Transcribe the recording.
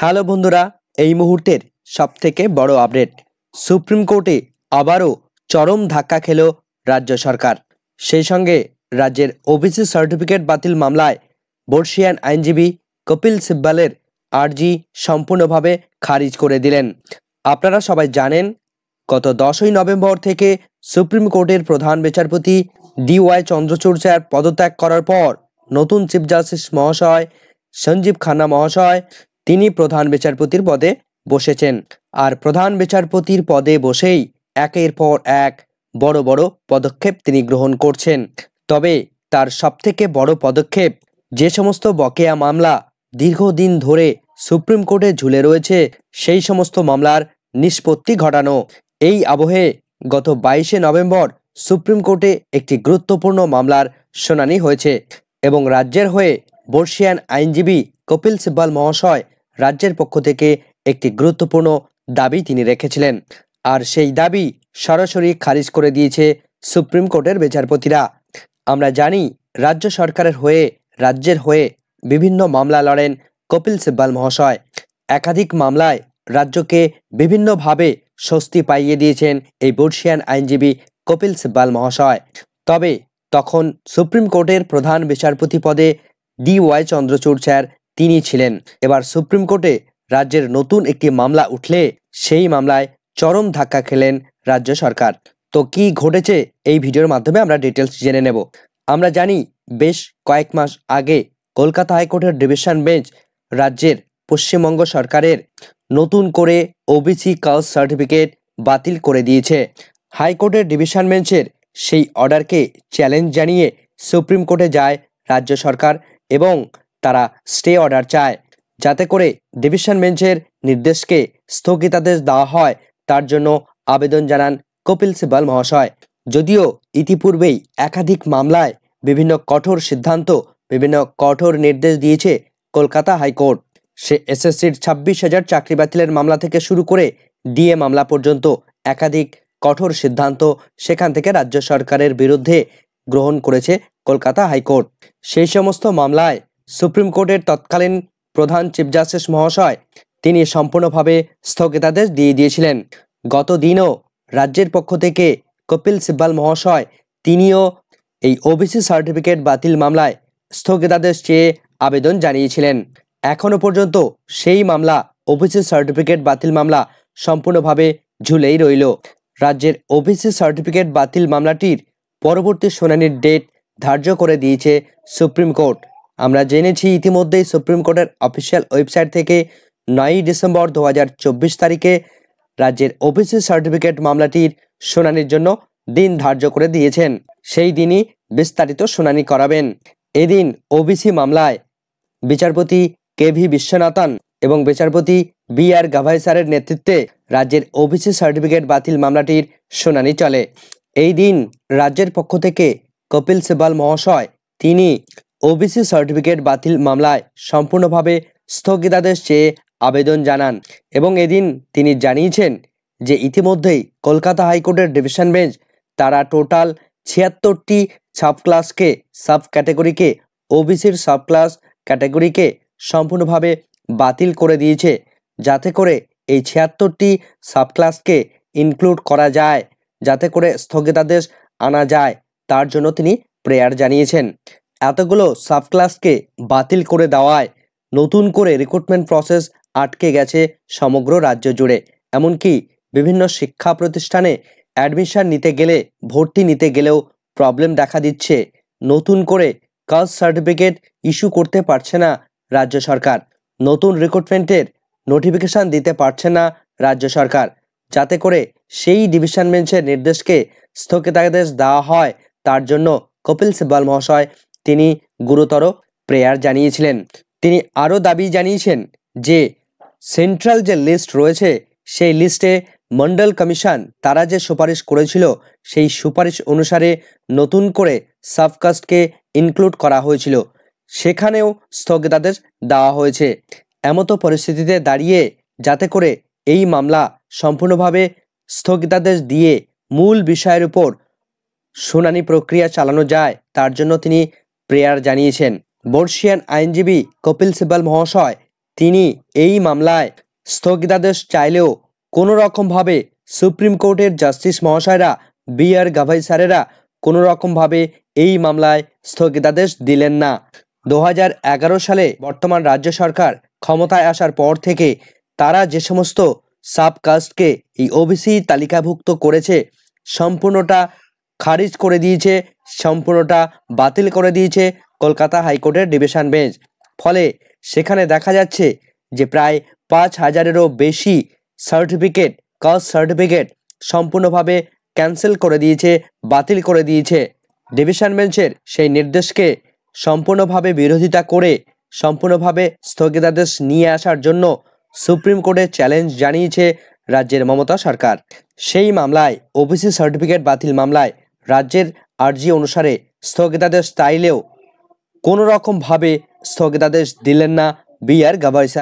Hello বন্ধুরা, এই মুহূর্তের সবথেকে বড় আপডেট। সুপ্রিম কোর্টে আবারও চরম ধাক্কা খেল রাজ্য সরকার। সেই সঙ্গে রাজ্যের ওবিসি সার্টিফিকেট বাতিল মামলায় বর্ষীয়ান আইনজীবী কপিল সিব্বালের আর্জি সম্পূর্ণভাবে খারিজ করে দিলেন। আপনারা সবাই জানেন, গত 10ই নভেম্বর থেকে সুপ্রিম কোর্টের প্রধান বিচারপতি DY চন্দ্রচূড় পদত্যাগ করার পর নতুন চিফ জাস্টিস মহাশয় সঞ্জীব খান্না মহাশয় তিনি প্রধান বিচারপতির পদে বসেছেন। আর প্রধান বিচারপতির পদে বসেই একের পর এক বড় বড় পদক্ষেপ তিনি গ্রহণ করছেন। তবে তার সবথেকে বড় পদক্ষেপ, যে সমস্ত বকেয়া মামলা দীর্ঘদিন ধরে সুপ্রিম কোর্টে ঝুলে রয়েছে সেই সমস্ত মামলার নিষ্পত্তি ঘটানো। এই আবহে গত 22শে নভেম্বর সুপ্রিম কোর্টে একটি গুরুত্বপূর্ণ মামলার শুনানি হয়েছে এবং রাজ্যের হয়ে বর্ষীয়ান আইনজীবী কপিল সিব্বাল মহাশয় রাজ্যের পক্ষ থেকে একটি গুরুত্বপূর্ণ দাবি তিনি রেখেছিলেন। আর সেই দাবি সরাসরি খারিজ করে দিয়েছে সুপ্রিম কোর্টের বিচারপতিরা। আমরা জানি, রাজ্য সরকারের হয়ে রাজ্যের হয়ে বিভিন্ন মামলা লড়েন কপিল সিব্বাল মহাশয়। একাধিক মামলায় রাজ্যকে বিভিন্নভাবে স্বস্তি পাইয়ে দিয়েছেন এই বর্ষীয়ান আইনজীবী কপিল সিব্বাল মহাশয়। তবে তখন সুপ্রিম কোর্টের প্রধান বিচারপতি পদে DY চন্দ্রচূড় তিনি ছিলেন। এবার সুপ্রিম কোর্টে রাজ্যের নতুন একটি মামলা উঠলে সেই মামলায় চরম ধাক্কা খেলেন রাজ্য সরকার। তো কি ঘটেছে এই ভিডিওর মাধ্যমে আমরা ডিটেলস জেনে নেব। আমরা জানি, বেশ কয়েক মাস আগে কলকাতা হাইকোর্টের ডিভিশন বেঞ্চ রাজ্যের পশ্চিমবঙ্গ সরকারের নতুন করে ওবিসি কাস্ট সার্টিফিকেট বাতিল করে দিয়েছে। হাইকোর্টের ডিভিশন বেঞ্চের সেই অর্ডারকে চ্যালেঞ্জ জানিয়ে সুপ্রিম কোর্টে যায় রাজ্য সরকার এবং তারা স্টে অর্ডার চায়, যাতে করে ডিভিশন বেঞ্চের নির্দেশকে স্থগিতাদেশ দেওয়া হয়। তার জন্য আবেদন জানান কপিল সিব্বাল মহাশয়। যদিও ইতিপূর্বেই একাধিক মামলায় বিভিন্ন কঠোর সিদ্ধান্ত, বিভিন্ন কঠোর নির্দেশ দিয়েছে কলকাতা হাইকোর্ট। সে SSCর 26,000 চাকরি বাতিলের মামলা থেকে শুরু করে DA মামলা পর্যন্ত একাধিক কঠোর সিদ্ধান্ত সেখান থেকে রাজ্য সরকারের বিরুদ্ধে গ্রহণ করেছে কলকাতা হাইকোর্ট। সেই সমস্ত মামলায় সুপ্রিম কোর্টের তৎকালীন প্রধান চিফ জাস্টিস মহাশয় তিনি সম্পূর্ণভাবে স্থগিতাদেশ দিয়ে দিয়েছিলেন। গত দিনও রাজ্যের পক্ষ থেকে কপিল সিব্বাল মহাশয় তিনিও এই ওবিসি সার্টিফিকেট বাতিল মামলায় স্থগিতাদেশ চেয়ে আবেদন জানিয়েছিলেন। এখনো পর্যন্ত সেই মামলা, ওবিসি সার্টিফিকেট বাতিল মামলা সম্পূর্ণভাবে ঝুলেই রইল। রাজ্যের ওবিসি সার্টিফিকেট বাতিল মামলাটির পরবর্তী শুনানির ডেট ধার্য করে দিয়েছে সুপ্রিম কোর্ট। আমরা জেনেছি ইতিমধ্যেই সুপ্রিম কোর্টের অফিসিয়াল ওয়েবসাইট থেকে 9ই ডিসেম্বর 2024 তারিখে রাজ্যের ওবিসি সার্টিফিকেট মামলাটির শুনানির জন্য দিন ধার্য করে দিয়েছেন। সেই দিনই বিস্তারিত শুনানি করাবেন। এদিন ওবিসি মামলায় বিচারপতি KV বিশ্বনাথন এবং বিচারপতি BR গাভাই স্যারের নেতৃত্বে রাজ্যের ওবিসি সার্টিফিকেট বাতিল মামলাটির শুনানি চলে। এই দিন রাজ্যের পক্ষ থেকে কপিল সিব্বাল মহাশয় তিনি ওবিসি সার্টিফিকেট বাতিল মামলায় সম্পূর্ণভাবে স্থগিতাদেশ চেয়ে আবেদন জানান এবং এদিন তিনি জানিয়েছেন যে ইতিমধ্যেই কলকাতা হাইকোর্টের ডিভিশন বেঞ্চ তারা টোটাল 76টি সাব ক্লাসকে, সাব ক্যাটাগরিকে, ওবিসির সাব ক্লাস ক্যাটাগরিকে সম্পূর্ণভাবে বাতিল করে দিয়েছে, যাতে করে এই 76টি সাব ক্লাসকে ইনক্লুড করা যায়, যাতে করে স্থগিতাদেশ আনা যায়। তার জন্য তিনি প্রেয়ার জানিয়েছেন। এতগুলো সাব ক্লাসকে বাতিল করে দেওয়ায় নতুন করে রিক্রুটমেন্ট প্রসেস আটকে গেছে সমগ্র রাজ্য জুড়ে। এমনকি বিভিন্ন শিক্ষা প্রতিষ্ঠানে অ্যাডমিশন নিতে গেলে, ভর্তি নিতে গেলেও প্রবলেম দেখা দিচ্ছে। নতুন করে কাস্ট সার্টিফিকেট ইস্যু করতে পারছে না রাজ্য সরকার, নতুন রিক্রুটমেন্টের নোটিফিকেশান দিতে পারছে না রাজ্য সরকার, যাতে করে সেই ডিভিশন বেঞ্চের নির্দেশকে স্থগিতাদেশ দেওয়া হয়। তার জন্য কপিল সিব্বাল মহাশয় তিনি গুরুতর প্রেয়ার জানিয়েছিলেন। তিনি আরও দাবি জানিয়েছেন যে সেন্ট্রাল যে লিস্ট রয়েছে সেই লিস্টে মন্ডল কমিশন তারা যে সুপারিশ করেছিল সেই সুপারিশ অনুসারে নতুন করে সাবকাস্টকে ইনক্লুড করা হয়েছিল, সেখানেও স্থগিতাদেশ দেওয়া হয়েছে। এমতো পরিস্থিতিতে দাঁড়িয়ে যাতে করে এই মামলা সম্পূর্ণভাবে স্থগিতাদেশ দিয়ে মূল বিষয়ের উপর শুনানি প্রক্রিয়া চালানো যায়, তার জন্য তিনি প্রেয়ার জানিয়েছেন। বর্ষীয়ান আইনজীবী কপিল সিব্বাল মহাশয় তিনি এই মামলায় স্থগিতাদেশ চাইলেও কোনো রকমভাবে সুপ্রিম কোর্টের জাস্টিস মহাশয়রা বি.আর. গাভাই স্যারেরা কোনো রকমভাবে এই মামলায় স্থগিতাদেশ দিলেন না। 2011 সালে বর্তমান রাজ্য সরকার ক্ষমতায় আসার পর থেকে তারা যে সমস্ত সাবকাস্টকে এই ওবিসি তালিকাভুক্ত করেছে সম্পূর্ণটা খারিজ করে দিয়েছে, সম্পূর্ণটা বাতিল করে দিয়েছে কলকাতা হাইকোর্টের ডিভিশন বেঞ্চ। ফলে সেখানে দেখা যাচ্ছে যে প্রায় 5,000-এরও বেশি সার্টিফিকেট, কাস্ট সার্টিফিকেট সম্পূর্ণভাবে ক্যান্সেল করে দিয়েছে, বাতিল করে দিয়েছে। ডিভিশন বেঞ্চের সেই নির্দেশকে সম্পূর্ণভাবে বিরোধিতা করে সম্পূর্ণভাবে স্থগিতাদেশ নিয়ে আসার জন্য সুপ্রিম কোর্টে চ্যালেঞ্জ জানিয়েছে রাজ্যের মমতা সরকার। সেই মামলায় ওবিসি সার্টিফিকেট বাতিল মামলায় রাজ্যের আর্জি অনুসারে স্থগিতাদেশ চাইলেও কোনো রকমভাবে স্থগিতাদেশ দিলেন না বি.আর. গাভাই স্যার।